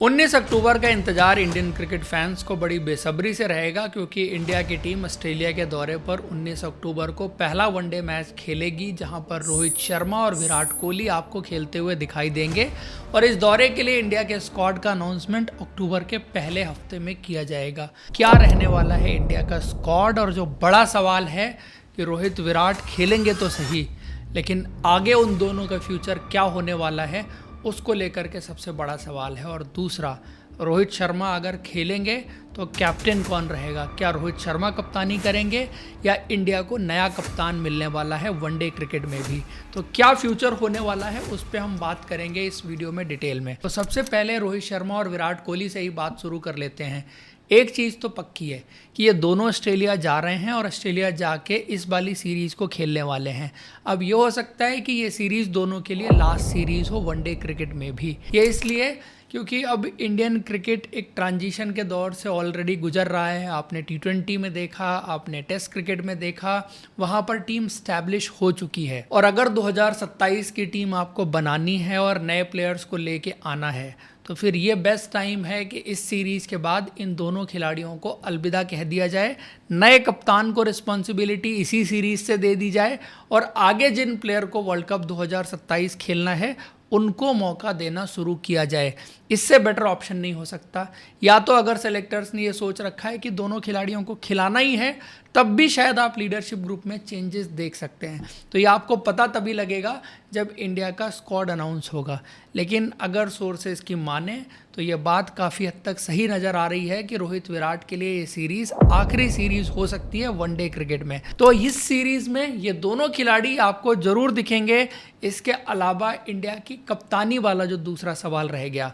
19 अक्टूबर का इंतजार Indian cricket fans को बड़ी बेसब्री से रहेगा क्योंकि इंडिया की टीम ऑस्ट्रेलिया के दौरे पर 19 अक्टूबर को पहला वनडे मैच खेलेगी जहां पर रोहित शर्मा और विराट कोहली आपको खेलते हुए दिखाई देंगे। और इस दौरे के लिए इंडिया के स्क्वाड का अनाउंसमेंट अक्टूबर के पहले हफ्ते में किया जाएगा। क्या रहने वाला है इंडिया का स्क्वाड, और जो बड़ा सवाल है कि रोहित विराट खेलेंगे तो सही, लेकिन आगे उन दोनों का फ्यूचर क्या होने वाला है उसको लेकर के सबसे बड़ा सवाल है। और दूसरा, रोहित शर्मा अगर खेलेंगे तो कैप्टन कौन रहेगा? क्या रोहित शर्मा कप्तानी करेंगे या इंडिया को नया कप्तान मिलने वाला है वनडे क्रिकेट में भी? तो क्या फ्यूचर होने वाला है उस पर हम बात करेंगे इस वीडियो में डिटेल में। तो सबसे पहले रोहित शर्मा और विराट कोहली से ही बात शुरू कर लेते हैं। एक चीज़ तो पक्की है कि ये दोनों ऑस्ट्रेलिया जा रहे हैं और ऑस्ट्रेलिया जाके इस वाली सीरीज़ को खेलने वाले हैं। अब ये हो सकता है कि ये सीरीज़ दोनों के लिए लास्ट सीरीज़ हो वनडे क्रिकेट में भी। ये इसलिए क्योंकि अब इंडियन क्रिकेट एक ट्रांजिशन के दौर से ऑलरेडी गुजर रहा है। आपने T20 में देखा, आपने टेस्ट क्रिकेट में देखा, वहाँ पर टीम स्टैब्लिश हो चुकी है। और अगर 2027 की टीम आपको बनानी है और नए प्लेयर्स को लेके आना है तो फिर ये बेस्ट टाइम है कि इस सीरीज़ के बाद इन दोनों खिलाड़ियों को अलविदा कह दिया जाए, नए कप्तान को रिस्पॉन्सिबिलिटी इसी सीरीज़ से दे दी जाए और आगे जिन प्लेयर को वर्ल्ड कप 2027 खेलना है उनको मौका देना शुरू किया जाए। इससे बेटर ऑप्शन नहीं हो सकता। या तो अगर सेलेक्टर्स ने ये सोच रखा है कि दोनों खिलाड़ियों को खिलाना ही है, तब भी शायद आप लीडरशिप ग्रुप में चेंजेस देख सकते हैं। तो ये आपको पता तभी लगेगा जब इंडिया का स्क्वाड अनाउंस होगा। लेकिन अगर सोर्सेज की माने तो ये बात काफ़ी हद तक सही नज़र आ रही है कि रोहित विराट के लिए ये सीरीज़ आखिरी सीरीज़ हो सकती है वनडे क्रिकेट में। तो इस सीरीज़ में ये दोनों खिलाड़ी आपको ज़रूर दिखेंगे। इसके अलावा इंडिया की कप्तानी वाला जो दूसरा सवाल रह गया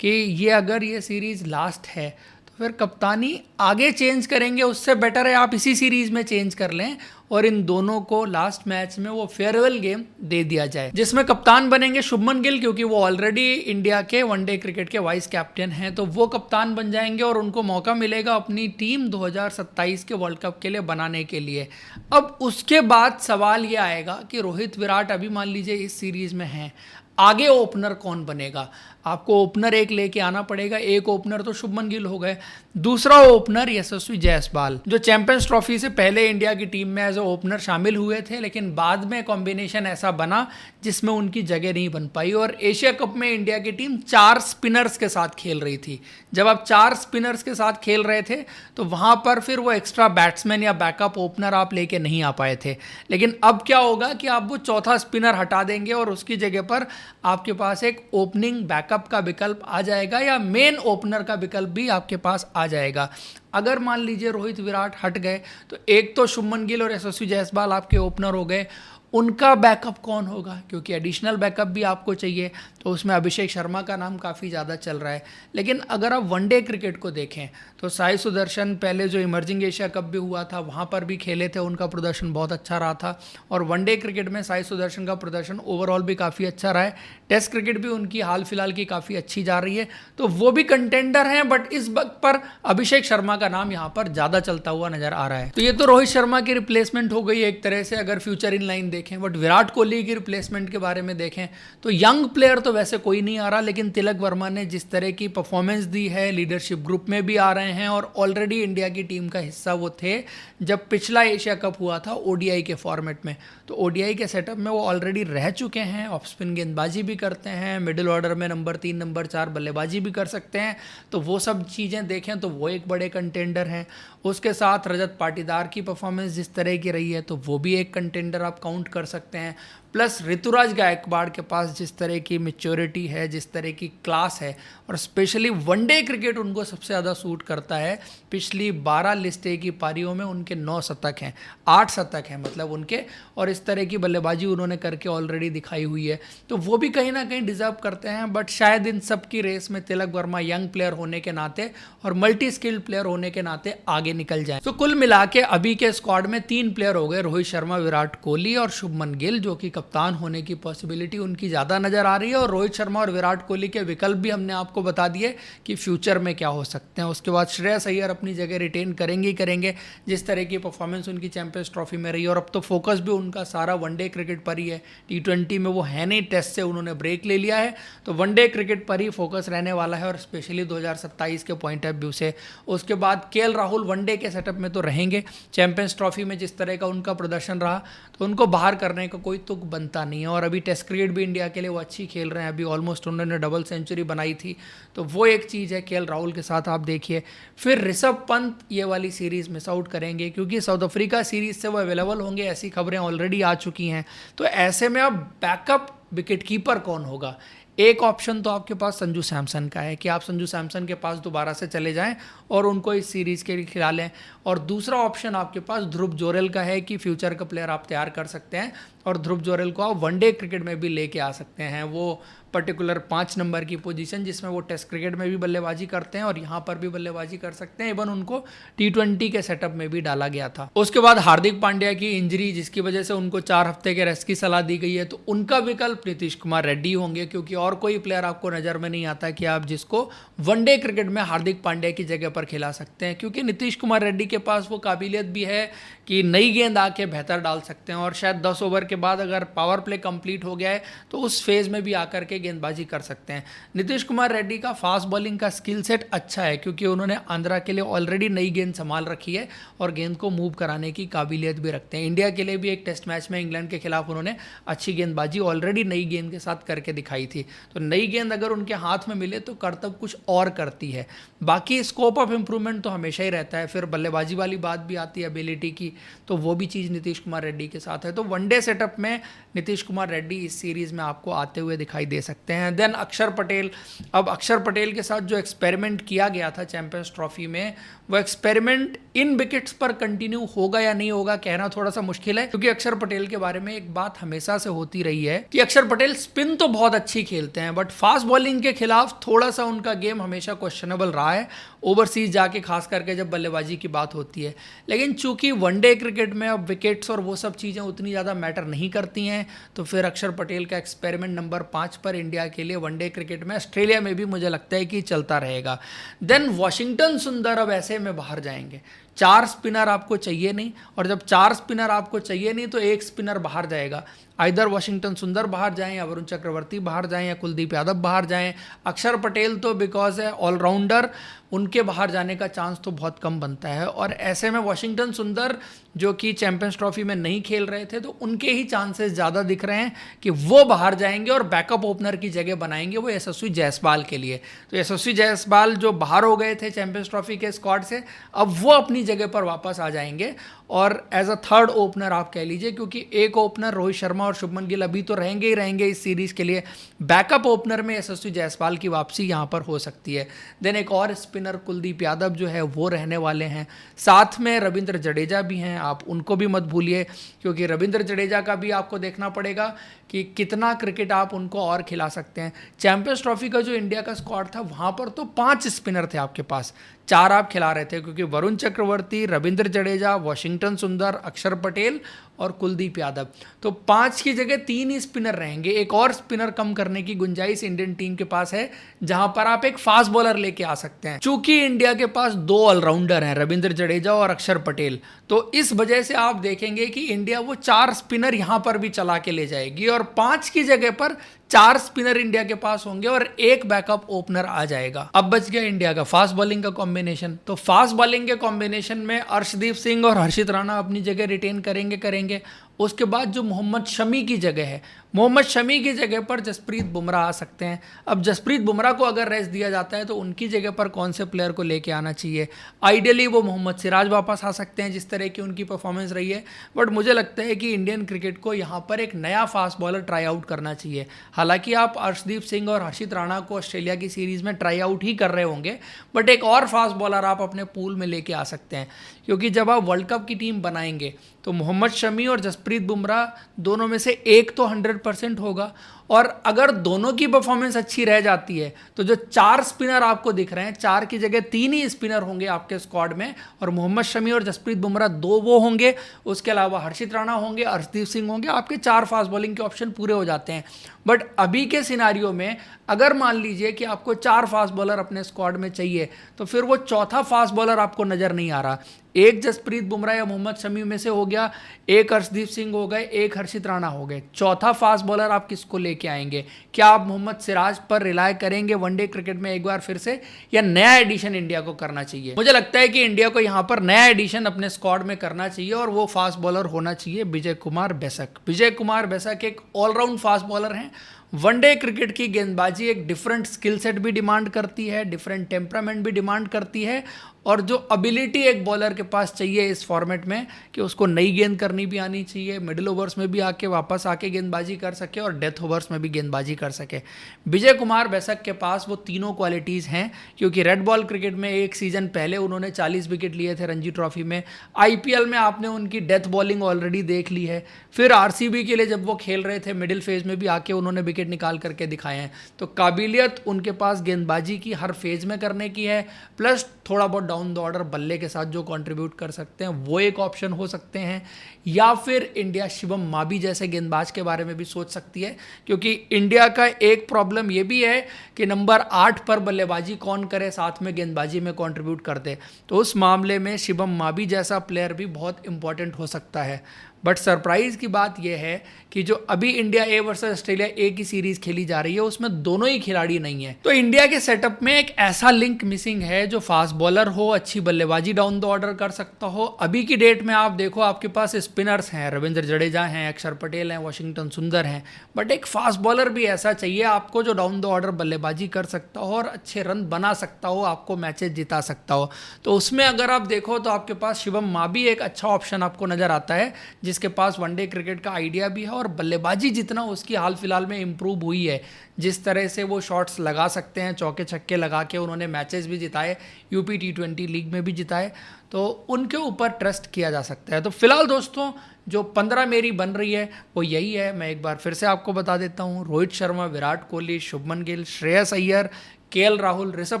कि ये अगर ये सीरीज़ लास्ट है तो फिर कप्तानी आगे चेंज करेंगे, उससे बेटर है आप इसी सीरीज़ में चेंज कर लें और इन दोनों को लास्ट मैच में वो फेयरवेल गेम दे दिया जाए जिसमें कप्तान बनेंगे शुभमन गिल, क्योंकि वो ऑलरेडी इंडिया के वनडे क्रिकेट के वाइस कैप्टन हैं। तो वो कप्तान बन जाएंगे और उनको मौका मिलेगा अपनी टीम 2027 के वर्ल्ड कप के लिए बनाने के लिए। अब उसके बाद सवाल ये आएगा कि रोहित विराट अभी मान लीजिए इस सीरीज़ में हैं, आगे ओपनर कौन बनेगा? आपको ओपनर एक लेके आना पड़ेगा। एक ओपनर तो शुभमन गिल हो गए, दूसरा ओपनर यशस्वी जायसवाल जो चैंपियंस ट्रॉफी से पहले इंडिया की टीम में एज ए ओपनर शामिल हुए थे, लेकिन बाद में कॉम्बिनेशन ऐसा बना जिसमें उनकी जगह नहीं बन पाई। और एशिया कप में इंडिया की टीम 4 स्पिनर्स के साथ खेल रही थी। जब आप 4 स्पिनर्स के साथ खेल रहे थे तो वहाँ पर फिर वो एक्स्ट्रा बैट्समैन या बैकअप ओपनर आप लेके नहीं आ पाए थे। लेकिन अब क्या होगा कि आप वो चौथा स्पिनर हटा देंगे और उसकी जगह पर आपके पास एक ओपनिंग बैकअप का विकल्प आ जाएगा या मेन ओपनर का विकल्प भी आपके पास आ जाएगा। अगर मान लीजिए रोहित विराट हट गए तो एक तो शुभमन गिल और यशस्वी जायसवाल आपके ओपनर हो गए, उनका बैकअप कौन होगा? क्योंकि एडिशनल बैकअप भी आपको चाहिए, तो उसमें अभिषेक शर्मा का नाम काफ़ी ज़्यादा चल रहा है। लेकिन अगर आप वनडे क्रिकेट को देखें तो साई सुदर्शन पहले जो इमर्जिंग एशिया कप भी हुआ था वहाँ पर भी खेले थे, उनका प्रदर्शन बहुत अच्छा रहा था। और वनडे क्रिकेट में साई सुदर्शन का प्रदर्शन ओवरऑल भी काफ़ी अच्छा रहा है। टेस्ट क्रिकेट भी उनकी हाल फिलहाल की काफ़ी अच्छी जा रही है, तो वो भी कंटेंडर हैं। बट इस वक्त पर अभिषेक शर्मा का नाम यहाँ पर ज़्यादा चलता हुआ नजर आ रहा है। तो ये तो रोहित शर्मा की रिप्लेसमेंट हो गई एक तरह से अगर फ्यूचर इन लाइन देखें। बट विराट कोहली की रिप्लेसमेंट के बारे में देखें तो यंग प्लेयर तो वैसे कोई नहीं आ रहा, लेकिन तिलक वर्मा ने जिस तरह की परफॉर्मेंस दी है, लीडरशिप ग्रुप में भी आ रहे हैं और ऑलरेडी इंडिया की टीम का हिस्सा वो थे जब पिछला एशिया कप हुआ था ओडीआई के फॉर्मेट में। तो ओडीआई के सेटअप में वो ऑलरेडी रह चुके हैं, ऑफ स्पिन गेंदबाजी भी करते हैं, मिडिल ऑर्डर में नंबर 3 नंबर 4 बल्लेबाजी भी कर सकते हैं। तो वो सब चीज़ें देखें तो वो एक बड़े कंटेंडर हैं। उसके साथ रजत पाटीदार की परफॉर्मेंस जिस तरह की रही है तो वो भी एक कंटेंडर आप काउंट कर सकते हैं। प्लस ऋतुराज गायकवाड़ के पास जिस तरह की मैच्योरिटी है, जिस तरह की क्लास है, और स्पेशली वनडे क्रिकेट उनको सबसे ज़्यादा सूट करता है। पिछली 12 लिस्ट ए की पारियों में उनके 9 शतक हैं, 8 शतक हैं मतलब उनके, और इस तरह की बल्लेबाजी उन्होंने करके ऑलरेडी दिखाई हुई है। तो वो भी कहीं ना कहीं डिजर्व करते हैं। बट शायद इन सब की रेस में तिलक वर्मा यंग प्लेयर होने के नाते और मल्टी स्किल्ड प्लेयर होने के नाते आगे निकल जाए। तो कुल मिला के अभी के स्क्वाड में 3 प्लेयर हो गए, रोहित शर्मा, विराट कोहली और शुभमन गिल, जो कि कप्तान होने की पॉसिबिलिटी उनकी ज़्यादा नज़र आ रही है। और रोहित शर्मा और विराट कोहली के विकल्प भी हमने आपको बता दिए कि फ्यूचर में क्या हो सकते हैं। उसके बाद श्रेयस अय्यर अपनी जगह रिटेन करेंगे ही करेंगे, जिस तरह की परफॉर्मेंस उनकी चैंपियंस ट्रॉफी में रही। और अब तो फोकस भी उनका सारा वनडे क्रिकेट पर ही है। T20 में वो है नहीं, टेस्ट से उन्होंने ब्रेक ले लिया है, तो वनडे क्रिकेट पर ही फोकस रहने वाला है, और स्पेशली 2027 के पॉइंट ऑफ व्यू से। उसके बाद केएल राहुल वनडे के सेटअप में तो रहेंगे। चैंपियंस ट्रॉफी में जिस तरह का उनका प्रदर्शन रहा, तो उनको बाहर करने का कोई तुक बनता नहीं है। और अभी टेस्ट क्रिकेट भी इंडिया के लिए वो अच्छी खेल रहे हैं। अभी ऑलमोस्ट उन्होंने डबल सेंचुरी बनाई थी, तो वो एक चीज़ है केएल राहुल के साथ आप देखिए। फिर ऋषभ पंत ये वाली सीरीज़ मिस आउट करेंगे, क्योंकि साउथ अफ्रीका सीरीज़ से वो अवेलेबल होंगे, ऐसी खबरें ऑलरेडी आ चुकी हैं। तो ऐसे में अब बैकअप विकेट कीपर कौन होगा? एक ऑप्शन तो आपके पास संजू सैमसन का है कि आप संजू सैमसन के पास दोबारा से चले जाएं और उनको इस सीरीज़ के लिए खिला लें। और दूसरा ऑप्शन आपके पास ध्रुव जोरेल का है कि फ्यूचर का प्लेयर आप तैयार कर सकते हैं, और ध्रुव जोरेल को आप वनडे क्रिकेट में भी लेके आ सकते हैं। वो पर्टिकुलर 5 नंबर की पोजीशन जिसमें वो टेस्ट क्रिकेट में भी बल्लेबाजी करते हैं और यहाँ पर भी बल्लेबाजी कर सकते हैं। इवन उनको T20 के सेटअप में भी डाला गया था। उसके बाद हार्दिक पांड्या की इंजरी, जिसकी वजह से उनको 4 हफ्ते के रेस्ट की सलाह दी गई है, तो उनका विकल्प नीतीश कुमार रेड्डी होंगे, क्योंकि और कोई प्लेयर आपको नज़र में नहीं आता कि आप जिसको वनडे क्रिकेट में हार्दिक पांड्या की जगह पर खिला सकते हैं। क्योंकि नीतीश कुमार रेड्डी के पास वो काबिलियत भी है कि नई गेंद आके बेहतर डाल सकते हैं, और शायद 10 ओवर के बाद अगर पावर प्ले कंप्लीट हो गया है तो उस फेज में भी आकर के गेंदबाजी कर सकते हैं। नीतीश कुमार रेड्डी का फास्ट बॉलिंग का स्किल सेट अच्छा है, क्योंकि उन्होंने आंध्रा के लिए ऑलरेडी नई गेंद संभाल रखी है और गेंद को मूव कराने की काबिलियत भी रखते हैं। इंडिया के लिए भी एक टेस्ट मैच में इंग्लैंड के खिलाफ उन्होंने अच्छी गेंदबाजी ऑलरेडी नई गेंद के साथ करके दिखाई थी। तो नई गेंद अगर उनके हाथ में मिले तो करतब कुछ और करती है। बाकी स्कोप ऑफ इंप्रूवमेंट तो हमेशा ही रहता है। फिर बल्लेबाजी वाली बात भी आती है एबिलिटी की, तो वो भी चीज़ नीतीश कुमार रेड्डी के साथ है। तो वनडे सेटअप में नीतीश कुमार रेड्डी इस सीरीज़ में आपको आते हुए दिखाई दे सकते हैं। देन अक्षर पटेल, अब अक्षर पटेल के साथ जो एक्सपेरिमेंट किया गया था चैंपियंस ट्रॉफी में, वो एक्सपेरिमेंट इन विकेट्स पर कंटिन्यू होगा या नहीं होगा कहना थोड़ा सा मुश्किल है, क्योंकि अक्षर पटेल के बारे में एक बात हमेशा से होती रही है कि अक्षर पटेल स्पिन तो बहुत अच्छी खेलते हैं, बट फास्ट बॉलिंग के खिलाफ थोड़ा सा उनका गेम हमेशा क्वेश्चनेबल रहा है, ओवरसीज जाके खास करके जब बल्लेबाजी की बात होती है। लेकिन चूंकि वनडे क्रिकेट में अब विकेट्स और वो सब चीज़ें उतनी ज़्यादा मैटर नहीं करती हैं, तो फिर अक्षर पटेल का एक्सपेरिमेंट नंबर 5 पर इंडिया के लिए वनडे क्रिकेट में, ऑस्ट्रेलिया में भी मुझे लगता है कि चलता रहेगा। देन वॉशिंगटन सुंदर अब ऐसे में बाहर जाएंगे। 4 स्पिनर आपको चाहिए नहीं, और जब 4 स्पिनर आपको चाहिए नहीं तो एक स्पिनर बाहर जाएगा। आइदर वॉशिंगटन सुंदर बाहर जाएं, या वरुण चक्रवर्ती बाहर जाएं, या कुलदीप यादव बाहर जाएं। अक्षर पटेल तो बिकॉज है ऑलराउंडर, उनके बाहर जाने का चांस तो बहुत कम बनता है। और ऐसे में वॉशिंगटन सुंदर जो कि चैंपियंस ट्रॉफी में नहीं खेल रहे थे, तो उनके ही चांसेस ज़्यादा दिख रहे हैं कि वो बाहर जाएंगे और बैकअप ओपनर की जगह बनाएंगे वो यशस्वी जायसवाल के लिए। तो यशस्वी जायसवाल जो बाहर हो गए थे चैंपियंस ट्रॉफी के स्क्वाड से, अब वो अपनी जगह पर वापस आ जाएंगे और एज अ थर्ड ओपनर आप कह लीजिए, क्योंकि एक ओपनर रोहित शर्मा और शुभमन गिल अभी तो रहेंगे ही रहेंगे इस सीरीज़ के लिए। बैकअप ओपनर में यशस्वी जायसवाल की वापसी यहाँ पर हो सकती है। देन एक और स्पिनर कुलदीप यादव जो है वो रहने वाले हैं, साथ में रविंद्र जडेजा भी हैं, आप उनको भी मत भूलिए, क्योंकि रविंद्र जडेजा का भी आपको देखना पड़ेगा कि कितना क्रिकेट आप उनको और खिला सकते हैं। चैंपियंस ट्रॉफी का जो इंडिया का स्क्वाड था वहाँ पर तो 5 स्पिनर थे आपके पास, 4 आप खिला रहे थे, क्योंकि वरुण चक्रवर्ती, रविंद्र जडेजा, वॉशिंगटन सुंदर, अक्षर पटेल और कुलदीप यादव। तो 5 की जगह 3 ही स्पिनर रहेंगे। एक और स्पिनर कम करने की गुंजाइश इंडियन टीम के पास है, जहां पर आप एक फास्ट बॉलर लेके आ सकते हैं। चूंकि इंडिया के पास 2 ऑलराउंडर हैं, रविंद्र जडेजा और अक्षर पटेल, तो इस वजह से आप देखेंगे कि इंडिया वो 4 स्पिनर यहां पर भी चला के ले जाएगी, और 5 की जगह पर 4 स्पिनर इंडिया के पास होंगे और एक बैकअप ओपनर आ जाएगा। अब बच गया इंडिया का फास्ट बॉलिंग का कॉम्बिनेशन। तो फास्ट बॉलिंग के कॉम्बिनेशन में अर्शदीप सिंह और हर्षित राणा अपनी जगह रिटेन करेंगे। उसके बाद जो मोहम्मद शमी की जगह है, मोहम्मद शमी की जगह पर जसप्रीत बुमराह आ सकते हैं। अब जसप्रीत बुमराह को अगर रेस्ट दिया जाता है तो उनकी जगह पर कौन से प्लेयर को लेके आना चाहिए? आइडियली वो मोहम्मद सिराज वापस आ सकते हैं, जिस तरह की उनकी परफॉर्मेंस रही है। बट मुझे लगता है कि इंडियन क्रिकेट को यहाँ पर एक नया फास्ट बॉलर ट्राई आउट करना चाहिए। हालांकि आप अर्शदीप सिंह और हर्षित राणा को ऑस्ट्रेलिया की सीरीज़ में ट्राई आउट ही कर रहे होंगे, बट एक और फास्ट बॉलर आप अपने पूल में लेके आ सकते हैं, क्योंकि जब आप वर्ल्ड कप की टीम बनाएंगे तो मोहम्मद शमी और जसप्रीत बुमराह दोनों में से एक तो 100% 100% होगा। और अगर दोनों की परफॉर्मेंस अच्छी रह जाती है तो जो 4 स्पिनर आपको दिख रहे हैं, 4 की जगह 3 ही स्पिनर होंगे आपके स्क्वाड में, और मोहम्मद शमी और जसप्रीत बुमराह 2 वो होंगे, उसके अलावा हर्षित राणा होंगे, अर्शदीप सिंह होंगे, आपके 4 फास्ट बॉलिंग के ऑप्शन पूरे हो जाते हैं। बट अभी के सिनारियो में अगर मान लीजिए कि आपको 4 फास्ट बॉलर अपने स्क्वाड में चाहिए, तो फिर वो चौथा फास्ट बॉलर आपको नजर नहीं आ रहा। एक जसप्रीत बुमराह या मोहम्मद शमी में से हो गया, एक अर्शदीप सिंह हो गए, एक हर्षित राणा हो गए, चौथा फास्ट बॉलर आप किसको लेके आएंगे? क्या आप मोहम्मद सिराज पर रिलाय करेंगे वनडे क्रिकेट में एक बार फिर से, या नया एडिशन इंडिया को करना चाहिए? मुझे लगता है कि इंडिया को यहां पर नया एडिशन अपने स्क्वाड में करना चाहिए, और वो फास्ट बॉलर होना चाहिए विजय कुमार बेशक। विजय कुमार बेशक एक ऑलराउंड फास्ट बॉलर हैं। वनडे क्रिकेट की गेंदबाजी एक डिफरेंट स्किल सेट भी डिमांड करती है, डिफरेंट टेम्परामेंट भी डिमांड करती है, और जो एबिलिटी एक बॉलर के पास चाहिए इस फॉर्मेट में कि उसको नई गेंद करनी भी आनी चाहिए, मिडिल ओवर्स में भी आके वापस आके गेंदबाजी कर सके और डेथ ओवर्स में भी गेंदबाजी कर सके। विजय कुमार बेशक के पास वो तीनों क्वालिटीज़ हैं, क्योंकि रेड बॉल क्रिकेट में एक सीज़न पहले उन्होंने 40 विकेट लिए थे रणजी ट्रॉफी में। IPL में आपने उनकी डेथ बॉलिंग ऑलरेडी देख ली है। फिर RCB के लिए जब वो खेल रहे थे मिडिल फेज में भी आके उन्होंने विकेट निकाल करके दिखाए हैं। तो काबिलियत उनके पास गेंदबाजी की हर फेज में करने की है, प्लस थोड़ा बहुत डाउन द ऑर्डर बल्ले के साथ जो कंट्रीब्यूट कर सकते हैं वो एक ऑप्शन हो सकते हैं। या फिर इंडिया शिवम मावी जैसे गेंदबाज के बारे में भी सोच सकती है, क्योंकि इंडिया का एक प्रॉब्लम ये भी है कि नंबर 8 पर बल्लेबाजी कौन करे, साथ में गेंदबाजी में कंट्रीब्यूट कर दे। तो उस मामले में शिवम मावी जैसा प्लेयर भी बहुत इंपॉर्टेंट हो सकता है। बट सरप्राइज की बात यह है कि जो अभी India A versus Australia A की सीरीज खेली जा रही है उसमें दोनों ही खिलाड़ी नहीं है। तो इंडिया के सेटअप में एक ऐसा लिंक मिसिंग है जो फास्ट बॉलर हो, अच्छी बल्लेबाजी डाउन द ऑर्डर कर सकता हो। अभी की डेट में आप देखो आपके पास स्पिनर्स हैं, रविंद्र जडेजा हैं, अक्षर पटेल हैं, वाशिंगटन सुंदर हैं, बट एक फास्ट बॉलर भी ऐसा चाहिए आपको जो डाउन द ऑर्डर बल्लेबाजी कर सकता हो और अच्छे रन बना सकता हो, आपको मैचेस जिता सकता हो। तो उसमें अगर आप देखो तो आपके पास शिवम मावी एक अच्छा ऑप्शन आपको नजर आता है, जिसके पास वनडे क्रिकेट का आइडिया भी है और बल्लेबाजी जितना उसकी हाल फिलहाल में इंप्रूव हुई है, जिस तरह से वो शॉट्स लगा सकते हैं, चौके छक्के लगा के उन्होंने मैचेस भी जिताए, यूपी T20 लीग में भी जिताए, तो उनके ऊपर ट्रस्ट किया जा सकता है। तो फिलहाल दोस्तों जो 15 मेरी बन रही है वो यही है। मैं एक बार फिर से आपको बता देता हूँ, रोहित शर्मा, विराट कोहली, शुभमन गिल, श्रेयस अय्यर, KL राहुल, ऋषभ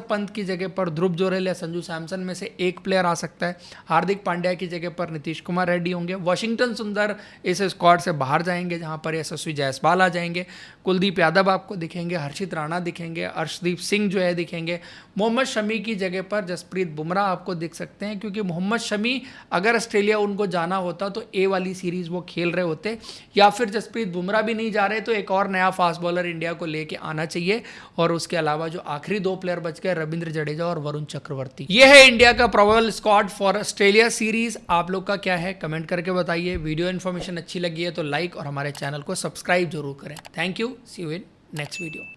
पंत की जगह पर ध्रुव जोरेल या संजू सैमसन में से एक प्लेयर आ सकता है। हार्दिक पांड्या की जगह पर नीतीश कुमार रेड्डी होंगे। वाशिंगटन सुंदर इस स्क्वाड से बाहर जाएंगे, जहां पर यशस्वी जायसवाल आ जाएंगे। कुलदीप यादव आपको दिखेंगे, हर्षित राणा दिखेंगे, अर्शदीप सिंह जो है दिखेंगे। मोहम्मद शमी की जगह पर जसप्रीत बुमराह आपको दिख सकते हैं, क्योंकि मोहम्मद शमी अगर ऑस्ट्रेलिया उनको जाना होता तो ए वाली सीरीज़ वो खेल रहे होते, या फिर जसप्रीत बुमराह भी नहीं जा रहे तो एक और नया फास्ट बॉलर इंडिया को लेके आना चाहिए। और उसके अलावा जो आखिरी 2 प्लेयर बच गए, रविंद्र जडेजा और वरुण चक्रवर्ती। यह है इंडिया का probable squad for Australia series. आप लोग का क्या है कमेंट करके बताइए। वीडियो इन्फॉर्मेशन अच्छी लगी है तो लाइक और हमारे चैनल को सब्सक्राइब जरूर करें। Thank you, see you in next video.